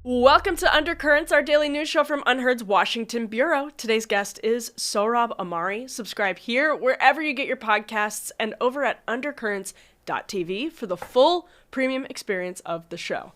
Welcome to Undercurrents, our daily news show from Unheard's Washington Bureau. Today's guest is Sohrab Ahmari. Subscribe here, wherever you get your podcasts, and over at undercurrents.tv for the full premium experience of the show.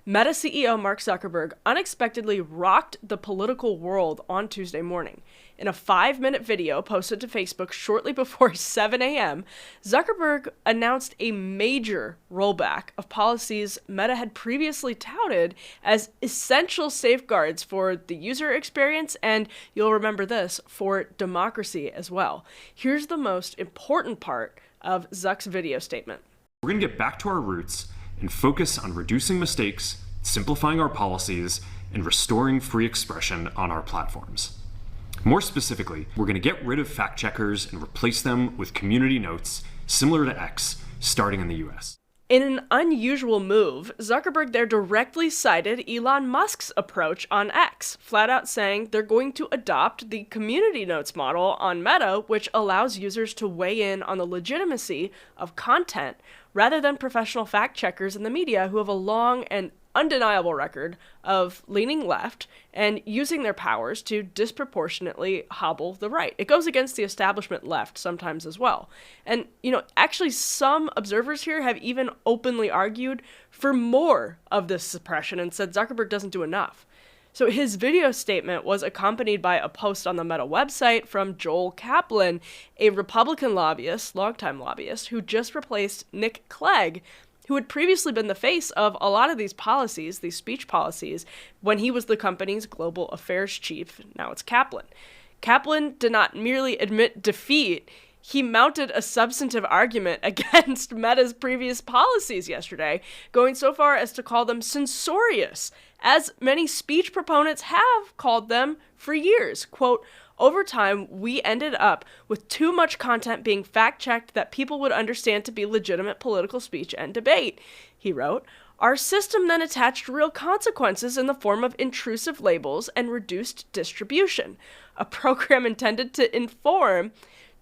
Meta CEO Mark Zuckerberg unexpectedly rocked the political world on Tuesday morning. In a 5-minute video posted to Facebook shortly before 7 a.m., Zuckerberg announced a major rollback of policies Meta had previously touted as essential safeguards for the user experience and, you'll remember this, for democracy as well. Here's the most important part of Zuck's video statement. We're going to get back to our roots and focus on reducing mistakes, simplifying our policies, and restoring free expression on our platforms. More specifically, we're going to get rid of fact-checkers and replace them with community notes, similar to X, starting in the US. In an unusual move, Zuckerberg there directly cited Elon Musk's approach on X, flat out saying they're going to adopt the community notes model on Meta, which allows users to weigh in on the legitimacy of content rather than professional fact-checkers in the media who have a long and undeniable record of leaning left and using their powers to disproportionately hobble the right. It goes against the establishment left sometimes as well. And, actually some observers here have even openly argued for more of this suppression and said Zuckerberg doesn't do enough. So his video statement was accompanied by a post on the Meta website from Joel Kaplan, a Republican lobbyist, longtime lobbyist, who just replaced Nick Clegg, who had previously been the face of a lot of these policies, these speech policies, when he was the company's global affairs chief. Now it's Kaplan. Kaplan did not merely admit defeat, he mounted a substantive argument against Meta's previous policies yesterday, going so far as to call them censorious, as many speech proponents have called them for years. Quote, "Over time, we ended up with too much content being fact-checked that people would understand to be legitimate political speech and debate," he wrote. "Our system then attached real consequences in the form of intrusive labels and reduced distribution. A program intended to inform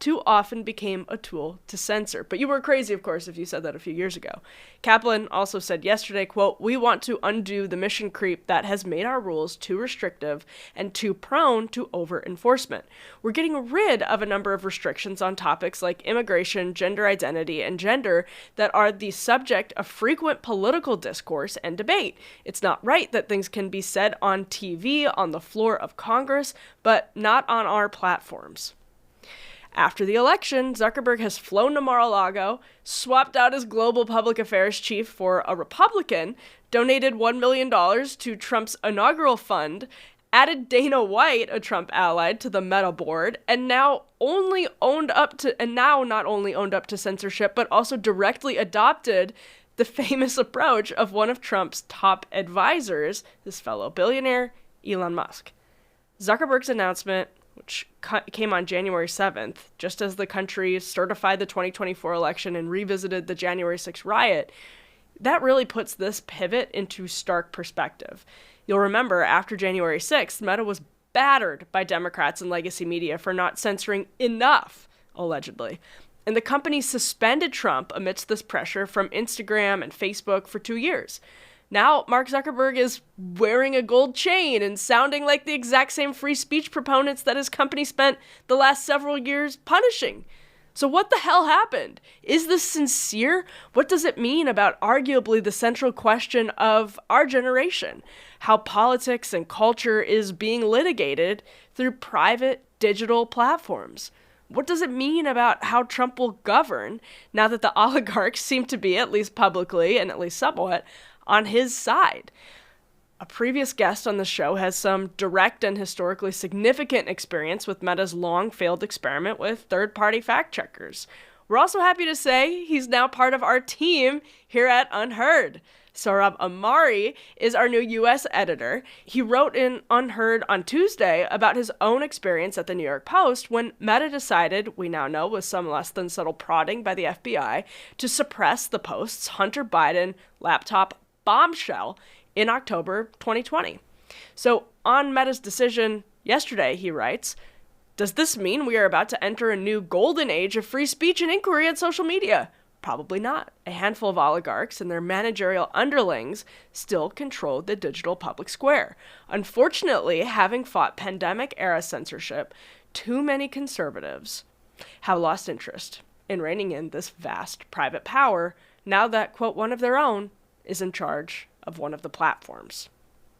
too often became a tool to censor." But you were crazy, of course, if you said that a few years ago. Kaplan also said yesterday, quote, "We want to undo the mission creep that has made our rules too restrictive and too prone to over-enforcement. We're getting rid of a number of restrictions on topics like immigration, gender identity, and gender that are the subject of frequent political discourse and debate. It's not right that things can be said on TV, on the floor of Congress, but not on our platforms." After the election, Zuckerberg has flown to Mar-a-Lago, swapped out his global public affairs chief for a Republican, donated $1 million to Trump's inaugural fund, added Dana White, a Trump ally, to the Meta board, and now not only owned up to censorship, but also directly adopted the famous approach of one of Trump's top advisors, his fellow billionaire, Elon Musk. Zuckerberg's announcement, which came on January 7th, just as the country certified the 2024 election and revisited the January 6th riot, that really puts this pivot into stark perspective. You'll remember, after January 6th, Meta was battered by Democrats and legacy media for not censoring enough, allegedly. And the company suspended Trump amidst this pressure from Instagram and Facebook for 2 years. Now, Mark Zuckerberg is wearing a gold chain and sounding like the exact same free speech proponents that his company spent the last several years punishing. So what the hell happened? Is this sincere? What does it mean about arguably the central question of our generation? How politics and culture is being litigated through private digital platforms? What does it mean about how Trump will govern now that the oligarchs seem to be, at least publicly and at least somewhat, on his side? A previous guest on the show has some direct and historically significant experience with Meta's long failed experiment with third-party fact-checkers. We're also happy to say he's now part of our team here at Unheard. Sohrab Ahmari is our new U.S. editor. He wrote in Unheard on Tuesday about his own experience at the New York Post when Meta decided, we now know with some less than subtle prodding by the FBI, to suppress the Post's Hunter Biden laptop bombshell in October 2020. So on Meta's decision yesterday, he writes, "Does this mean we are about to enter a new golden age of free speech and inquiry on social media? Probably not. A handful of oligarchs and their managerial underlings still controlled the digital public square. Unfortunately, having fought pandemic-era censorship, too many conservatives have lost interest in reining in this vast private power now that, quote, one of their own is in charge of one of the platforms.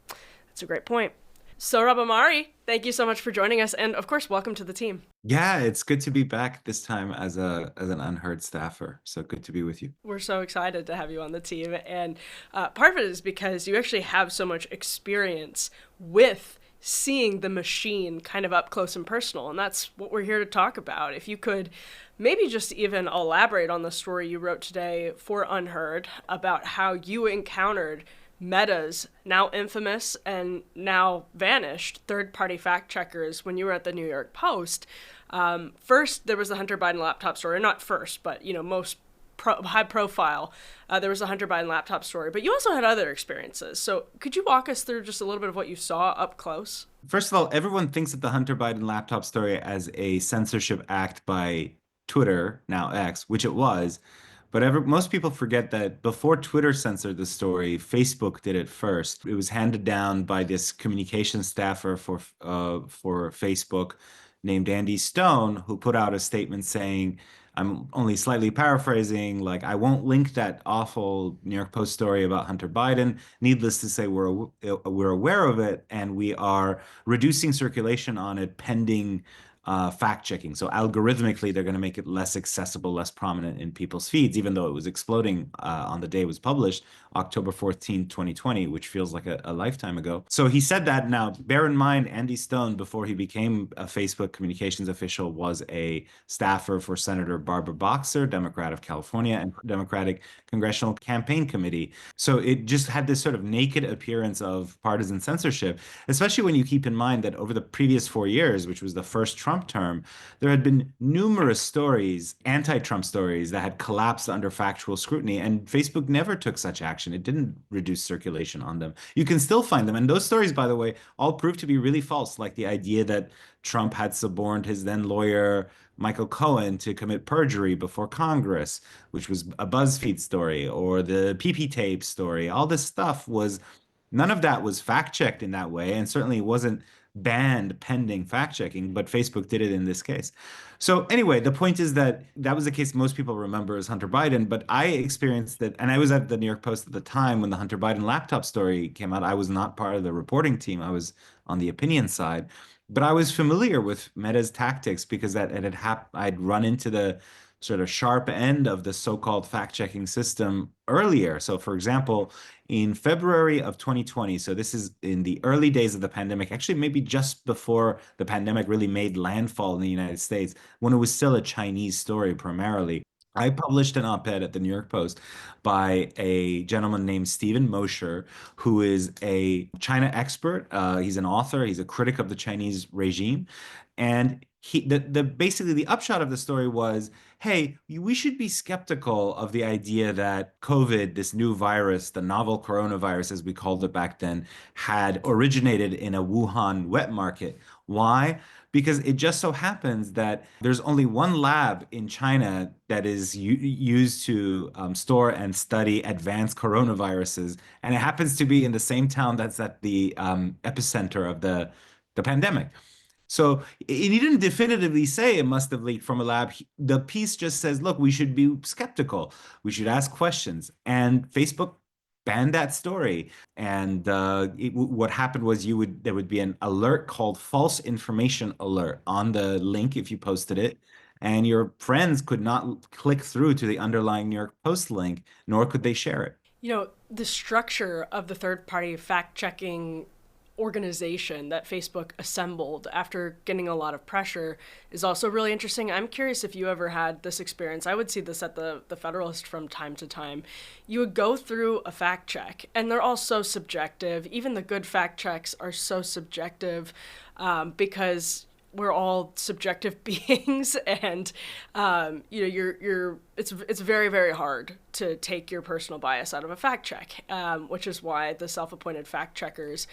That's a great point. Sohrab Ahmari, thank you so much for joining us. And of course, welcome to the team. Yeah, it's good to be back this time as an unheard staffer. So good to be with you. We're so excited to have you on the team. And part of it is because you actually have so much experience with seeing the machine kind of up close and personal. And that's what we're here to talk about. If you could maybe just even elaborate on the story you wrote today for Unheard about how you encountered Meta's now infamous and now vanished third-party fact-checkers when you were at the New York Post. First, there was the Hunter Biden laptop story. Not first, but, most high profile. There was a Hunter Biden laptop story. But you also had other experiences. So could you walk us through just a little bit of what you saw up close? First of all, everyone thinks of the Hunter Biden laptop story as a censorship act by Twitter, now X, which it was. But most people forget that before Twitter censored the story, Facebook did it first. It was handed down by this communications staffer for Facebook named Andy Stone, who put out a statement saying, I'm only slightly paraphrasing, like, I won't link that awful New York Post story about Hunter Biden. Needless to say, we're aware of it, and we are reducing circulation on it pending fact checking. So algorithmically, they're going to make it less accessible, less prominent in people's feeds, even though it was exploding on the day it was published, October 14, 2020, which feels like a lifetime ago. So he said that. Now, bear in mind, Andy Stone, before he became a Facebook communications official, was a staffer for Senator Barbara Boxer, Democrat of California, and Democratic Congressional Campaign Committee. So it just had this sort of naked appearance of partisan censorship, especially when you keep in mind that over the previous 4 years, which was the first Trump term, there had been numerous stories, anti-Trump stories, that had collapsed under factual scrutiny, and Facebook never took such action. It didn't reduce circulation on them. You can still find them. And those stories, by the way, all proved to be really false, like the idea that Trump had suborned his then lawyer, Michael Cohen, to commit perjury before Congress, which was a BuzzFeed story, or the PP tape story. All this stuff none of that was fact-checked in that way, and certainly wasn't banned pending fact-checking, but Facebook did it in this case. So anyway, the point is that was the case most people remember as Hunter Biden, but I experienced it, and I was at the New York Post at the time when the Hunter Biden laptop story came out. I was not part of the reporting team. I was on the opinion side, but I was familiar with Meta's tactics because I'd run into the sort of sharp end of the so-called fact-checking system earlier. So for example, in February of 2020, so this is in the early days of the pandemic, actually maybe just before the pandemic really made landfall in the United States, when it was still a Chinese story primarily, I published an op-ed at the New York Post by a gentleman named Stephen Mosher, who is a China expert. He's an author. He's a critic of the Chinese regime. And basically the upshot of the story was, hey, we should be skeptical of the idea that COVID, this new virus, the novel coronavirus, as we called it back then, had originated in a Wuhan wet market. Why? Because it just so happens that there's only one lab in China that is used to store and study advanced coronaviruses, and it happens to be in the same town that's at the epicenter of the pandemic. So he didn't definitively say it must have leaked from a lab. The piece just says, look, we should be skeptical. We should ask questions. And Facebook banned that story. And what happened was there would be an alert called false information alert on the link if you posted it. And your friends could not click through to the underlying New York Post link, nor could they share it. The structure of the third-party fact-checking organization that Facebook assembled after getting a lot of pressure is also really interesting. I'm curious if you ever had this experience. I would see this at the Federalist from time to time. You would go through a fact check, and they're all so subjective. Even the good fact checks are so subjective because we're all subjective beings, and you're it's very, very hard to take your personal bias out of a fact check, which is why the self-appointed fact checkers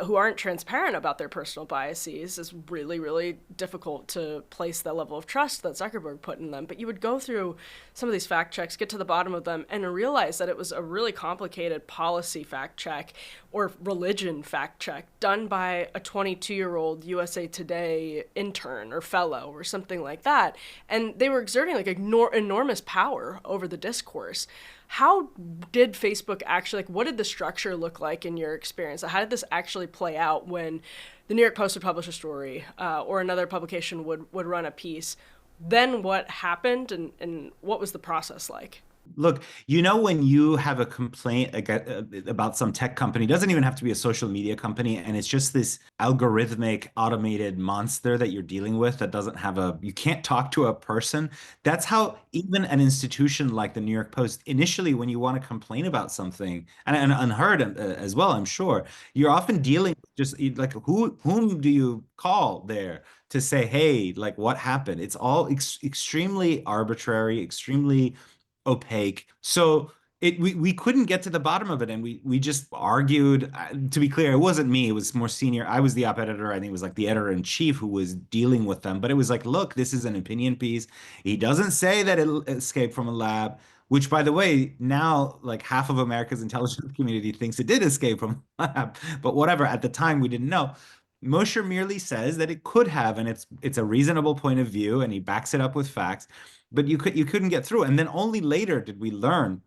who aren't transparent about their personal biases is really, really difficult to place that level of trust that Zuckerberg put in them. But you would go through some of these fact checks, get to the bottom of them, and realize that it was a really complicated policy fact check or religion fact check done by a 22-year-old USA Today intern or fellow or something like that. And they were exerting like enormous power over the discourse. How did Facebook actually, like, what did the structure look like in your experience? How did this actually play out when the New York Post would publish a story or another publication would run a piece? Then what happened and what was the process like? Look, when you have a complaint about some tech company, it doesn't even have to be a social media company, and it's just this algorithmic automated monster that you're dealing with that doesn't have you can't talk to a person. That's how even an institution like the New York Post, initially, when you want to complain about something, and Unheard as well, I'm sure, you're often dealing with just like whom do you call there to say, hey, like what happened? It's all extremely arbitrary, extremely opaque. So we couldn't get to the bottom of it, and we just argued. To be clear, it wasn't me. It was more senior. I was the op editor. I think it was like the editor in chief who was dealing with them. But it was like, look, this is an opinion piece. He doesn't say that it escaped from a lab. Which, by the way, now like half of America's intelligence community thinks it did escape from a lab. But whatever. At the time, we didn't know. Mosher merely says that it could have, and it's a reasonable point of view, and he backs it up with facts. But you couldn't get through. And then only later did we learn,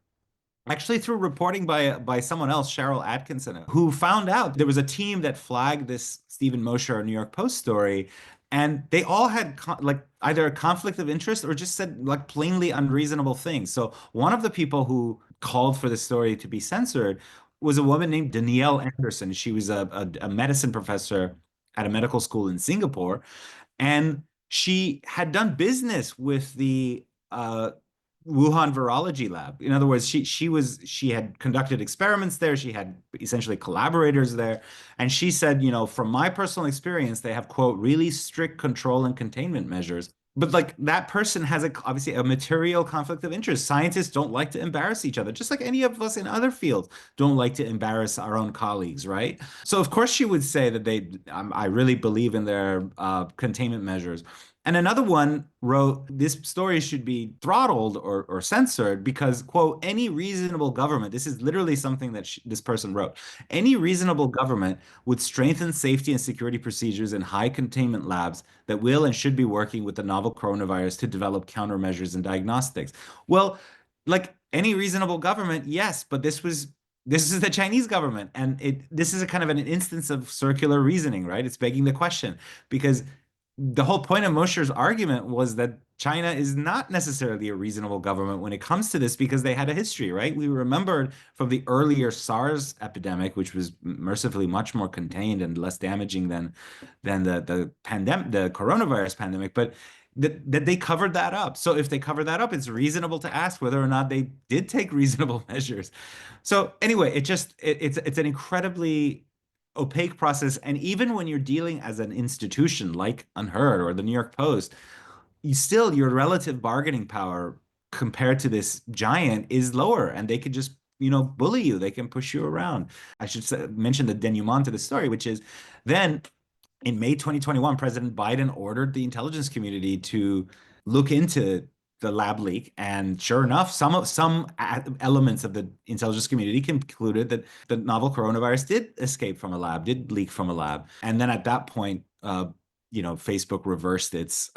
actually through reporting by someone else, Cheryl Atkinson, who found out there was a team that flagged this Stephen Mosher New York Post story, and they all had like either a conflict of interest or just said like plainly unreasonable things. So one of the people who called for the story to be censored was a woman named Danielle Anderson. She was a medicine professor at a medical school in Singapore, and she had done business with the Wuhan virology lab. In other words, she had conducted experiments there. She had essentially collaborators there. And she said, from my personal experience, they have, quote, really strict control and containment measures. But like that person has obviously a material conflict of interest. Scientists don't like to embarrass each other, just like any of us in other fields don't like to embarrass our own colleagues, right? So of course she would say that I really believe in their containment measures. And another one wrote, this story should be throttled or censored because, quote, any reasonable government, this is literally something that this person wrote, any reasonable government would strengthen safety and security procedures in high containment labs that will and should be working with the novel coronavirus to develop countermeasures and diagnostics. Well, like any reasonable government, yes, but this is the Chinese government. And this is a kind of an instance of circular reasoning, right? It's begging the question because the whole point of Mosher's argument was that China is not necessarily a reasonable government when it comes to this because they had a history, right? We remembered from the earlier SARS epidemic, which was mercifully much more contained and less damaging than the pandemic, the coronavirus pandemic, but that they covered that up. So if they covered that up, it's reasonable to ask whether or not they did take reasonable measures. So anyway, it's an incredibly opaque process. And even when you're dealing as an institution like Unheard or the New York Post, your relative bargaining power compared to this giant is lower, and they could just bully you. They can push you around. I should mention the denouement to the story, which is then in May 2021, President Biden ordered the intelligence community to look into the lab leak, and sure enough, some elements of the intelligence community concluded that the novel coronavirus did escape from a lab, did leak from a lab, and then at that point, Facebook reversed its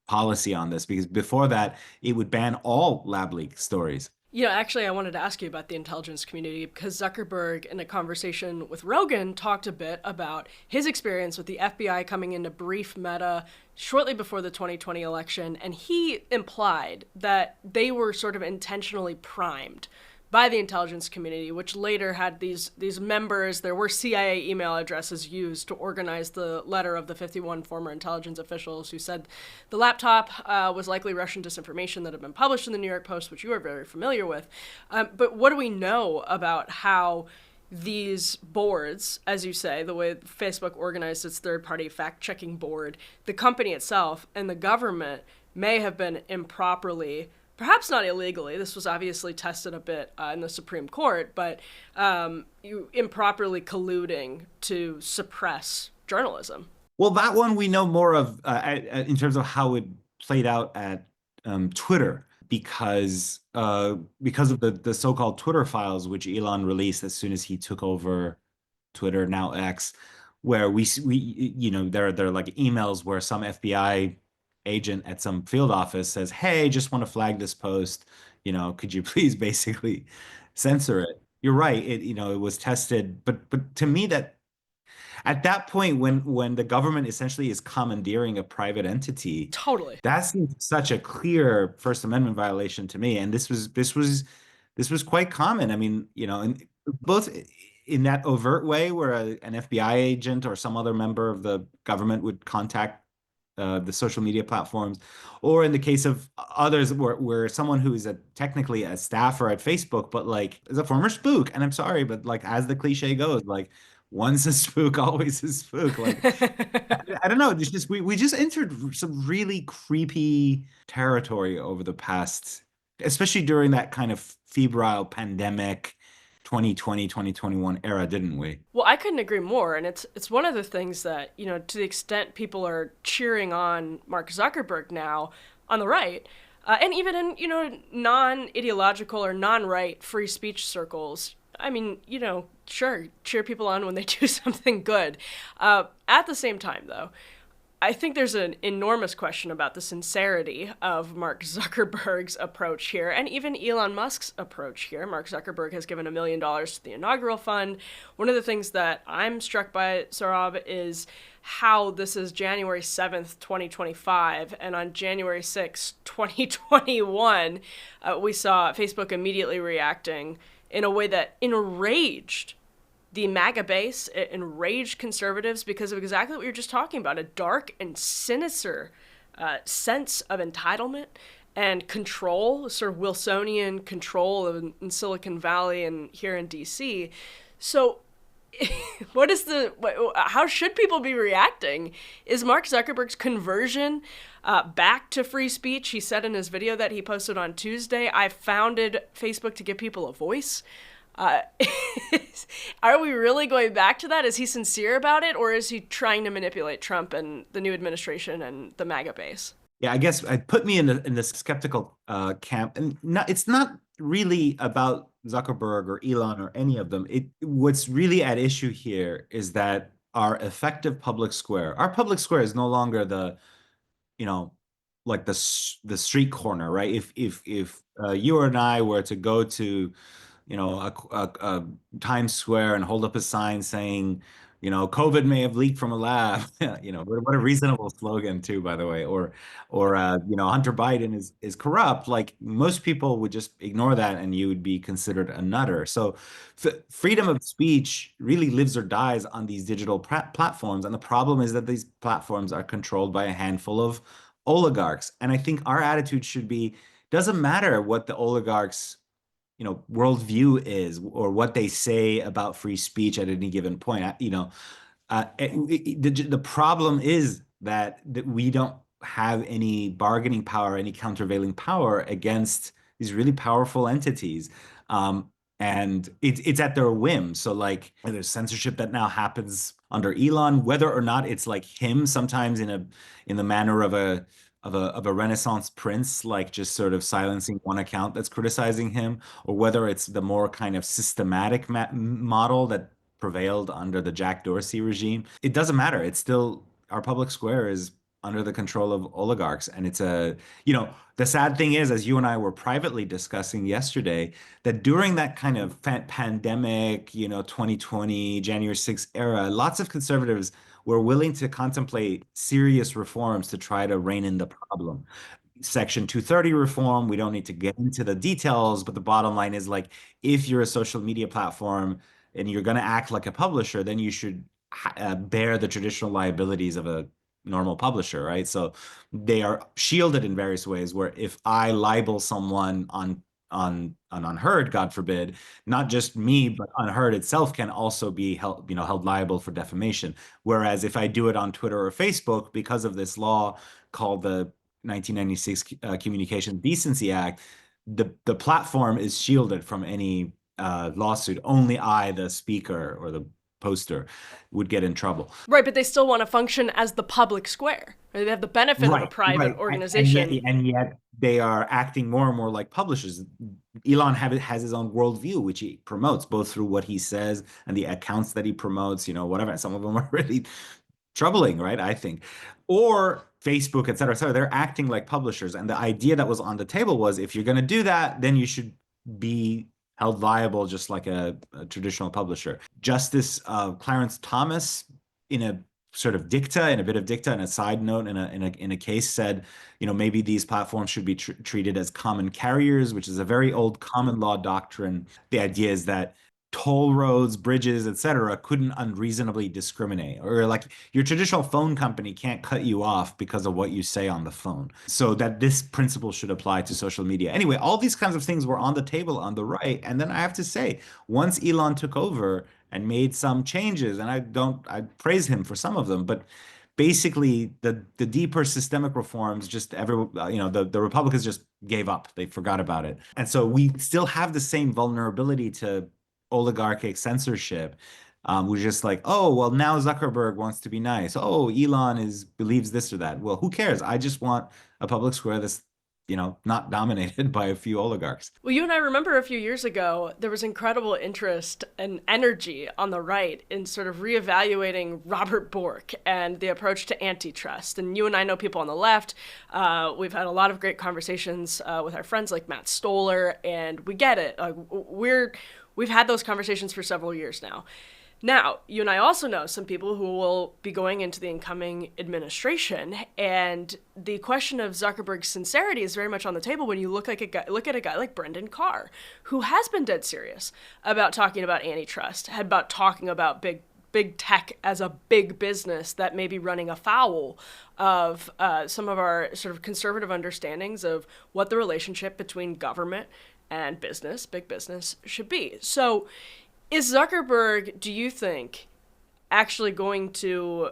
policy on this because before that, it would ban all lab leak stories. Actually, I wanted to ask you about the intelligence community because Zuckerberg, in a conversation with Rogan, talked a bit about his experience with the FBI coming in to brief Meta shortly before the 2020 election, and he implied that they were sort of intentionally primed by the intelligence community, which later had these members. There were CIA email addresses used to organize the letter of the 51 former intelligence officials who said the laptop was likely Russian disinformation that had been published in the New York Post, which you are very familiar with. But what do we know about how these boards, as you say, the way Facebook organized its third-party fact-checking board, the company itself and the government may have been improperly perhaps not illegally. This was obviously tested a bit in the Supreme Court, but you improperly colluding to suppress journalism. Well, that one we know more of in terms of how it played out at Twitter because of the so-called Twitter files, which Elon released as soon as he took over Twitter, now X, where we there are like emails where some FBI agent at some field office says, "Hey, just want to flag this post. Could you please basically censor it?" You're right. It was tested, but to me that at that point when the government essentially is commandeering a private entity, Totally. that seems such a clear First Amendment violation to me. And this was quite common. I mean, both in that overt way where an FBI agent or some other member of the government would contact the social media platforms, or in the case of others where someone who is technically a staffer at Facebook, but like is a former spook. And I'm sorry, but like as the cliche goes, like once a spook, always a spook. Like I don't know. It's just we just entered some really creepy territory over the past, especially during that kind of febrile pandemic 2020, 2021 era, didn't we? Well, I couldn't agree more, and it's one of the things that, to the extent people are cheering on Mark Zuckerberg now on the right, and even in, non-ideological or non-right free speech circles, I mean, sure, cheer people on when they do something good. At the same time, though, I think there's an enormous question about the sincerity of Mark Zuckerberg's approach here, and even Elon Musk's approach here. Mark Zuckerberg has given $1 million to the inaugural fund. One of the things that I'm struck by, Sohrab, is how this is January 7th, 2025, and on January 6th, 2021, we saw Facebook immediately reacting in a way that enraged the MAGA base, it enraged conservatives because of exactly what you're just talking about, a dark and sinister sense of entitlement and control, sort of Wilsonian control in Silicon Valley and here in DC. So how should people be reacting? Is Mark Zuckerberg's conversion back to free speech? He said in his video that he posted on Tuesday, "I founded Facebook to give people a voice." Uh, are we really going back to that? Is he sincere about it, or is he trying to manipulate Trump and the new administration and the MAGA base? Yeah, I guess I put me in the skeptical camp, and it's not really about Zuckerberg or Elon or any of them. What's really at issue here is that our public square is no longer you know, like the street corner, right? If you and I were to go to a Times Square and hold up a sign saying, COVID may have leaked from a lab. What a reasonable slogan too, by the way. Or Hunter Biden is corrupt. Like most people would just ignore that, and you would be considered a nutter. So, freedom of speech really lives or dies on these digital platforms, and the problem is that these platforms are controlled by a handful of oligarchs. And I think our attitude should be, doesn't matter what the oligarchs worldview is or what they say about free speech at any given point. The problem is that we don't have any bargaining power, any countervailing power against these really powerful entities. And it's at their whim. So like there's censorship that now happens under Elon, whether or not it's like him sometimes in the manner of a Renaissance prince, like just sort of silencing one account that's criticizing him, or whether it's the more kind of systematic model that prevailed under the Jack Dorsey regime. It doesn't matter. It's still our public square is under the control of oligarchs. And the sad thing is, as you and I were privately discussing yesterday, that during that kind of pandemic, 2020, January 6th era, lots of conservatives were willing to contemplate serious reforms to try to rein in the problem. Section 230 reform, we don't need to get into the details, but the bottom line is like, if you're a social media platform and you're going to act like a publisher, then you should bear the traditional liabilities of a normal publisher, right? So they are shielded in various ways, where if I libel someone on Unheard, God forbid, not just me, but Unheard itself can also be held liable for defamation. Whereas if I do it on Twitter or Facebook, because of this law called the 1996 Communication Decency Act, the platform is shielded from any lawsuit. Only I, the speaker or the poster, would get in trouble. Right, but they still want to function as the public square. Right? They have the benefit of a private organization. And yet they are acting more and more like publishers. Elon has his own worldview, which he promotes both through what he says and the accounts that he promotes, whatever. Some of them are really troubling, right? I think. Or Facebook, et cetera, et cetera. They're acting like publishers. And the idea that was on the table was, if you're going to do that, then you should be held liable just like a traditional publisher. Justice Clarence Thomas, in a sort of dicta, in a bit of dicta, and a side note in a case, said, maybe these platforms should be treated as common carriers, which is a very old common law doctrine. The idea is that toll roads, bridges, etc., couldn't unreasonably discriminate, or like your traditional phone company can't cut you off because of what you say on the phone. So that this principle should apply to social media. Anyway, all these kinds of things were on the table on the right. And then I have to say, once Elon took over and made some changes, and I praise him for some of them, but basically the deeper systemic reforms, just the Republicans just gave up. They forgot about it. And so we still have the same vulnerability to oligarchic censorship. We're just like, oh, well, now Zuckerberg wants to be nice. Oh, Elon believes this or that. Well, who cares? I just want a public square that's, not dominated by a few oligarchs. Well, you and I remember a few years ago, there was incredible interest and energy on the right in sort of reevaluating Robert Bork and the approach to antitrust. And you and I know people on the left. We've had a lot of great conversations with our friends like Matt Stoller, and we get it. We've had those conversations for several years now. Now, you and I also know some people who will be going into the incoming administration, and the question of Zuckerberg's sincerity is very much on the table when you look at a guy like Brendan Carr, who has been dead serious about talking about antitrust, about talking about big tech as a big business that may be running afoul of some of our sort of conservative understandings of what the relationship between government and big business, should be. So is Zuckerberg, do you think, actually going to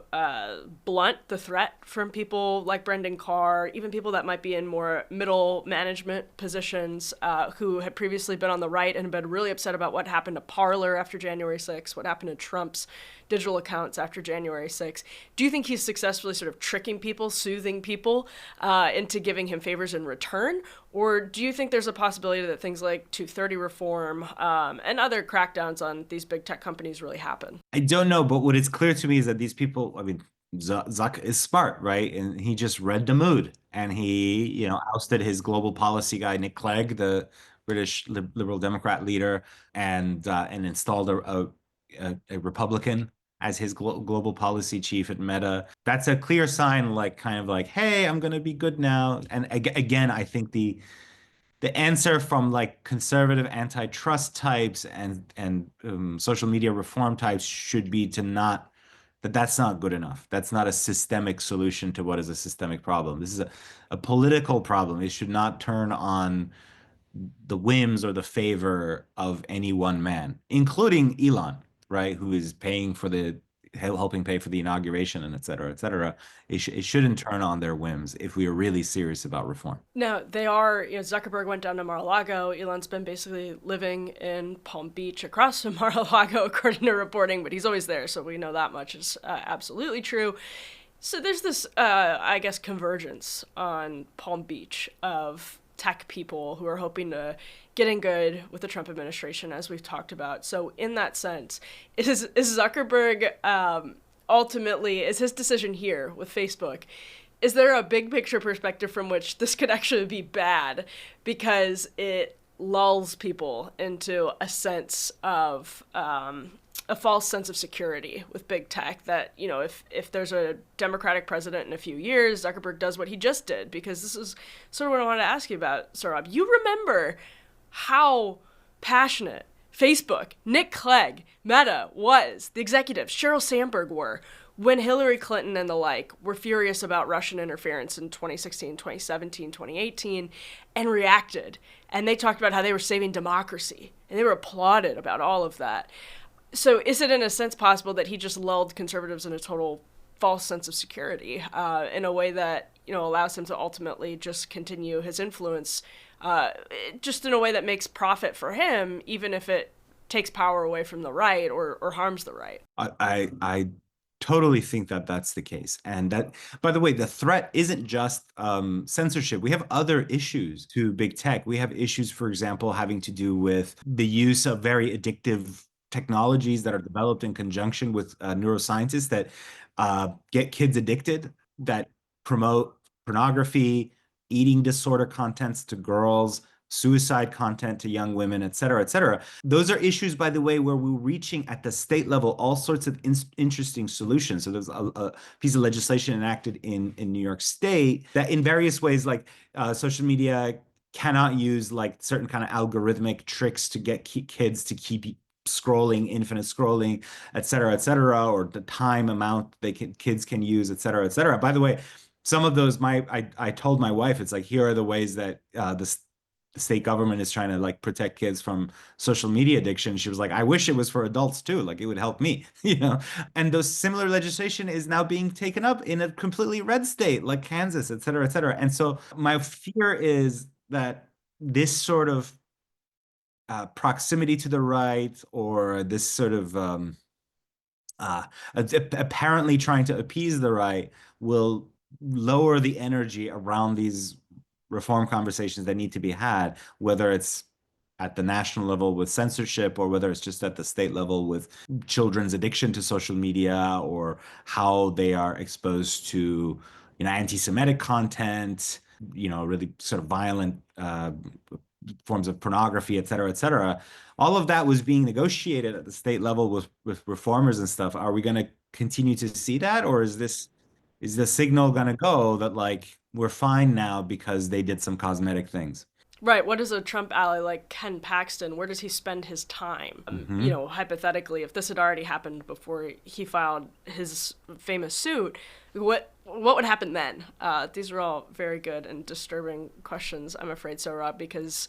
blunt the threat from people like Brendan Carr, even people that might be in more middle management positions who had previously been on the right and been really upset about what happened to Parler after January 6th, what happened to Trump's digital accounts after January 6th? Do you think he's successfully sort of tricking people, soothing people into giving him favors in return? Or do you think there's a possibility that things like 230 reform and other crackdowns on these big tech companies really happen? I don't know, but what is clear to me is that these people, I mean, Zuck is smart, right? And he just read the mood, and he, ousted his global policy guy, Nick Clegg, the British Liberal Democrat leader, and installed a Republican as his global policy chief at Meta. That's a clear sign, kind of like, hey, I'm going to be good now. And again, I think the answer from conservative antitrust types and social media reform types should be that's not good enough. That's not a systemic solution to what is a systemic problem. This is a political problem. It should not turn on the whims or the favor of any one man, including Elon, right, who is helping pay for the inauguration and et cetera, et cetera. It shouldn't turn on their whims if we are really serious about reform. Now, they are, Zuckerberg went down to Mar-a-Lago. Elon's been basically living in Palm Beach across from Mar-a-Lago, according to reporting, but he's always there, so we know that much is absolutely true. So there's this, I guess, convergence on Palm Beach of tech people who are hoping to get in good with the Trump administration, as we've talked about. So in that sense, is Zuckerberg ultimately, is his decision here with Facebook, is there a big picture perspective from which this could actually be bad because it lulls people into a sense of a false sense of security with big tech that, if there's a Democratic president in a few years, Zuckerberg does what he just did? Because this is sort of what I wanted to ask you about, Sohrab. You remember how passionate Facebook, Nick Clegg, Meta was, the executives, Sheryl Sandberg were, when Hillary Clinton and the like were furious about Russian interference in 2016, 2017, 2018, and reacted. And they talked about how they were saving democracy, and they were applauded about all of that. So is it in a sense possible that he just lulled conservatives in a total false sense of security in a way that allows him to ultimately just continue his influence, just in a way that makes profit for him, even if it takes power away from the right or harms the right. I totally think that that's the case. And that, by the way, the threat isn't just censorship. We have other issues to big tech. We have issues, for example, having to do with the use of very addictive technologies that are developed in conjunction with neuroscientists that get kids addicted, that promote pornography, eating disorder contents to girls, suicide content to young women, et cetera, et cetera. Those are issues, by the way, where we're reaching at the state level all sorts of interesting solutions. So there's a piece of legislation enacted in New York State that in various ways, like social media cannot use like certain kind of algorithmic tricks to get kids to keep scrolling, infinite scrolling, et cetera, or the time amount kids can use, et cetera, et cetera. By the way, some of those, I told my wife, it's like, here are the ways that the state government is trying to like protect kids from social media addiction. She was like, I wish it was for adults too. Like it would help me, And those similar legislation is now being taken up in a completely red state like Kansas, et cetera, et cetera. And so my fear is that this sort of proximity to the right, or this sort of apparently trying to appease the right, will lower the energy around these reform conversations that need to be had, whether it's at the national level with censorship, or whether it's just at the state level with children's addiction to social media, or how they are exposed to, anti-Semitic content, really sort of violent forms of pornography, et cetera, et cetera. All of that was being negotiated at the state level with reformers and stuff. Are we going to continue to see that, or is the signal going to go that like we're fine now because they did some cosmetic things? Right. What is a Trump ally like Ken Paxton? Where does he spend his time? Hypothetically, if this had already happened before he filed his famous suit, what would happen then? These are all very good and disturbing questions, I'm afraid, Sohrab, because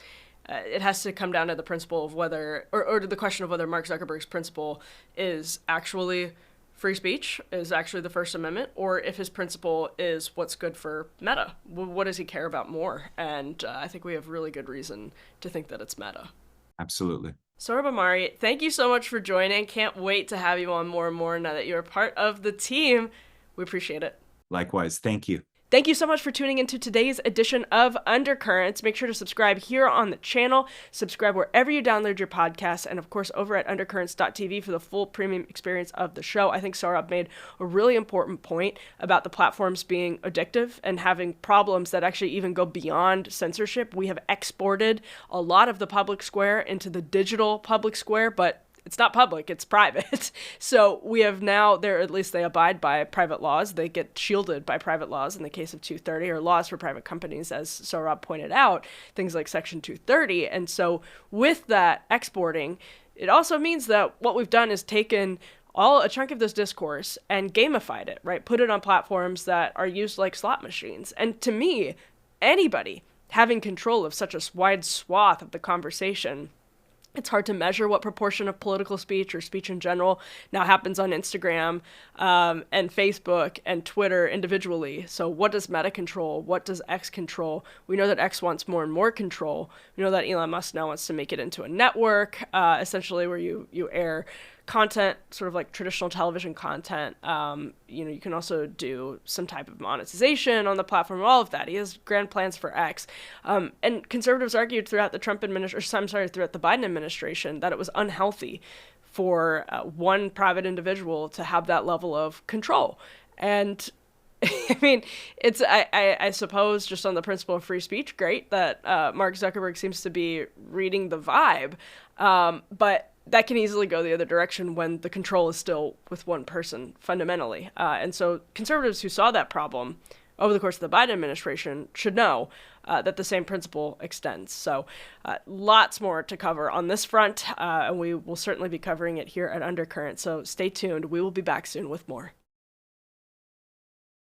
it has to come down to the principle of whether, or to the question of whether Mark Zuckerberg's principle is actually free speech, is actually the First Amendment, or if his principle is what's good for Meta. What does he care about more? And I think we have really good reason to think that it's Meta. Absolutely. Sohrab Ahmari, thank you so much for joining. Can't wait to have you on more and more now that you're part of the team. We appreciate it. Likewise. Thank you. Thank you so much for tuning into today's edition of Undercurrents. Make sure to subscribe here on the channel, subscribe wherever you download your podcasts, and of course over at undercurrents.tv for the full premium experience of the show. I think Sohrab made a really important point about the platforms being addictive and having problems that actually even go beyond censorship. We have exported a lot of the public square into the digital public square, but it's not public, it's private. So we have now, at least they abide by private laws. They get shielded by private laws in the case of 230, or laws for private companies, as Sohrab pointed out, things like Section 230. And so with that exporting, it also means that what we've done is taken a chunk of this discourse and gamified it, right? Put it on platforms that are used like slot machines. And to me, anybody having control of such a wide swath of the conversation, it's hard to measure what proportion of political speech or speech in general now happens on Instagram and Facebook and Twitter individually. So what does Meta control? What does X control? We know that X wants more and more control. We know that Elon Musk now wants to make it into a network, essentially where you air content, sort of like traditional television content. You can also do some type of monetization on the platform, all of that. He has grand plans for X. And conservatives argued throughout the throughout the Biden administration that it was unhealthy for one private individual to have that level of control. And I mean, it's, I suppose, just on the principle of free speech, great that Mark Zuckerberg seems to be reading the vibe. But that can easily go the other direction when the control is still with one person, fundamentally. And so conservatives who saw that problem over the course of the Biden administration should know that the same principle extends. So lots more to cover on this front, and we will certainly be covering it here at Undercurrent. So stay tuned. We will be back soon with more.